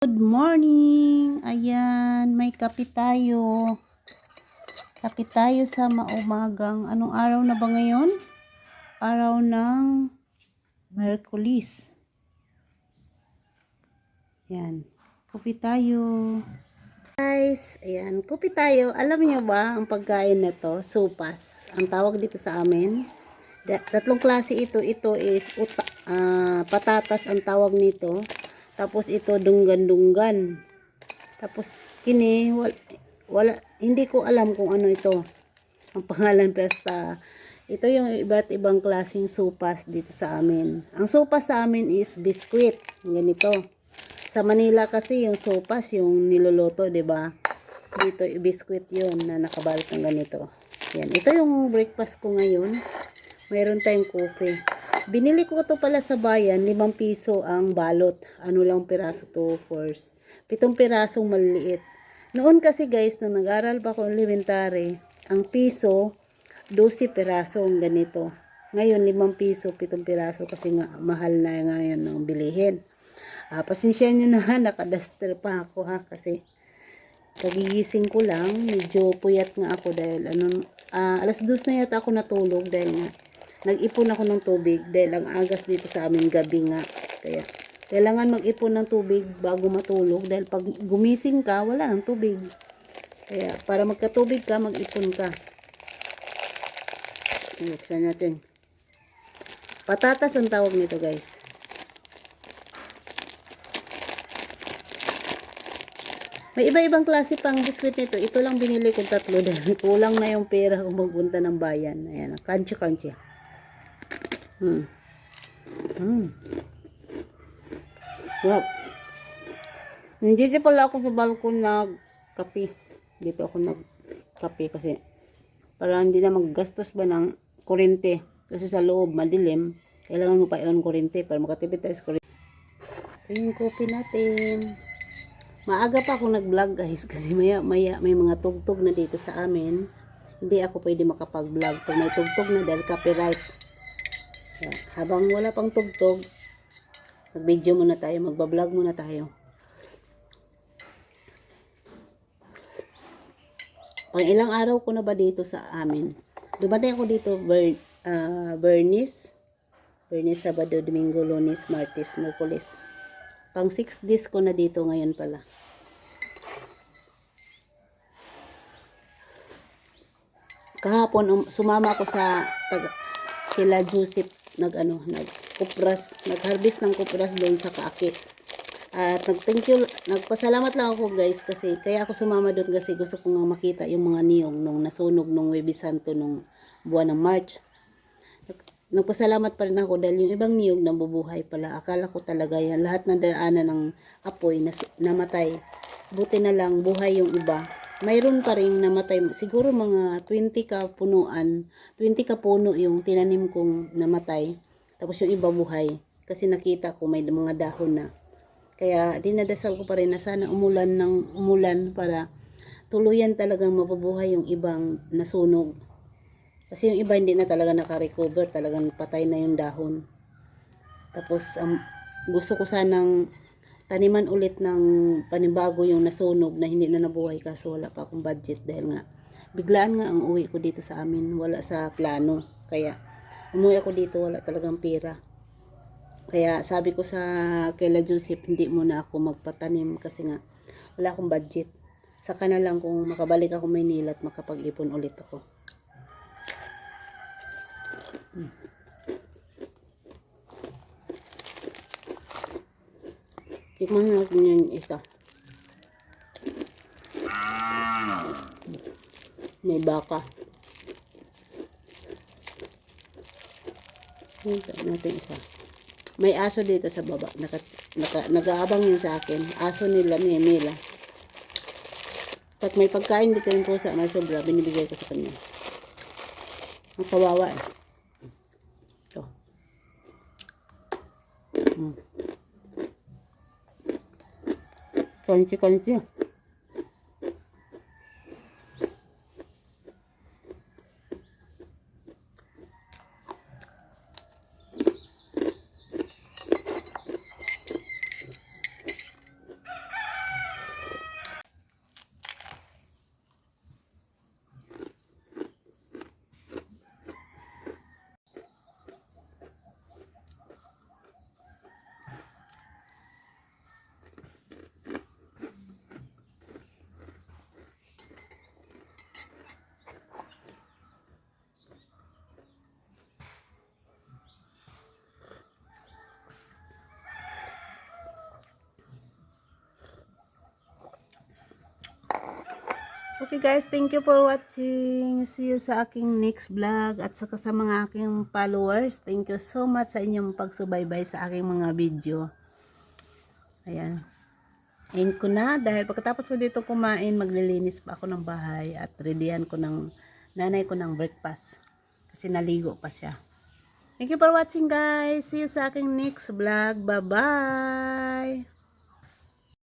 Good morning! Ayan, may kape tayo. Kape tayo sa maumagang. Anong araw na ba ngayon? Araw ng Miyerkules. Ayan, kape tayo. Guys, ayan, kape tayo. Alam niyo ba ang pagkain na to? Sopas. Ang tawag dito sa amin. Tatlong klase ito. Ito is patatas ang tawag nito. Tapos ito dunggan-dunggan. Tapos kini wala hindi ko alam kung ano ito. Ang pangalan basta ito yung iba't ibang klaseng sopas dito sa amin. Ang sopas sa amin is biskwit. Ganito. Sa Manila kasi yung sopas yung niluluto, 'di ba? Dito biskwit 'yon na nakabalot ng ganito. Yan. Ito yung breakfast ko ngayon. Mayroon tayong coffee. Binili ko ito pala sa bayan, 5 piso ang balot. Ano lang piraso to, 7 pirasong maliliit. Noon kasi guys, nung nag-aral pa ako elementary, ang piso, 12 pirasong ganito. Ngayon, 5 piso, 7 piraso kasi nga mahal na ngayon ng bilihin. Pasensya nyo na, nakadaster pa ako kasi kagigising ko lang, medyo puyat nga ako dahil alas 2 na yata ako natulog dahil nga nag-ipon ako ng tubig dahil ang agas dito sa amin gabi nga. Kaya kailangan mag-ipon ng tubig bago matulog dahil pag gumising ka, wala ng tubig. Kaya para magkatubig ka, mag-ipon ka. Buksan natin. Patatas ang tawag nito guys. May iba-ibang klase pang biskwit nito. Ito lang binili kong 3 dahil kulang na yung pera kung magpunta ng bayan. Ayan, crunchy. Wow. Nandito pala ako sa balkon nagkape. Dito ako nagkape kasi para hindi na maggastos ba ng kuryente. Kasi sa loob madilim, kailangan mo pa ilan kuryente para makatipid tayo sa kuryente. Ito yung coffee natin. Maaga pa ako nag-vlog guys kasi maya may mga tugtog na dito sa amin. Hindi ako pwede makapag-vlog pag may tugtog na dahil copyright. Yan. Habang wala pang tugtog, mag-video muna tayo, magbablog muna tayo. Pang ilang araw ko na ba dito sa amin? Dumating ako dito Bernis, Sabado, Domingo, Lunes, Martes, Miyerkules. Pang 6 days ko na dito ngayon pala. Kahapon sumama ako sa kila Joseph nag-harvest ng kupras doon sa Kaakit. At nagpasalamat lang ako guys kasi kaya ako sumama doon kasi gusto ko nga makita yung mga niyong nung nasunog nung Huwebes Santo nung buwan ng March. Nagpasalamat pa rin ako dahil yung ibang niyog nabubuhay pala. Akala ko talaga yan. Lahat ng daanan ng apoy namatay. Buti na lang buhay yung iba. Mayroon pa rin namatay. Siguro mga 20 ka punuan. 20 ka puno yung tinanim kong namatay. Tapos yung iba buhay. Kasi nakita ko may mga dahon na. Kaya dinadasal ko pa rin na sana umulan para tuluyan talagang mabubuhay yung ibang nasunog. Kasi yung iba hindi na talaga naka-recover, talagang patay na yung dahon. Tapos gusto ko sanang taniman ulit ng panibago yung nasunog na hindi na nabuhay kaso wala pa akong budget dahil nga biglaan nga ang uwi ko dito sa amin, wala sa plano. Kaya umuwi ako dito, wala talagang pera. Kaya sabi ko sa kaila Joseph, hindi muna ako magpatanim kasi nga wala akong budget. Saka na lang kung makabalik ako Maynila at makapag-ipon ulit ako. Tikman natin yung isa. May baka. Tikman natin isa. May aso dito sa baba. Nag-aabang yun sa akin. Aso nila ni Emila. Pag may pagkain dito yung pusa na sobra, binibigay ko sa kanya. Ang kawawa eh. Ito. Crunchy. Okay guys, thank you for watching. See you sa aking next vlog at saka sa mga aking followers. Thank you so much sa inyong pagsubaybay sa aking mga video. Ayan. End ko na dahil pagkatapos ko dito kumain, maglilinis pa ako ng bahay at readyan ko ng nanay ko ng breakfast. Kasi naligo pa siya. Thank you for watching guys. See you sa aking next vlog. Bye-bye.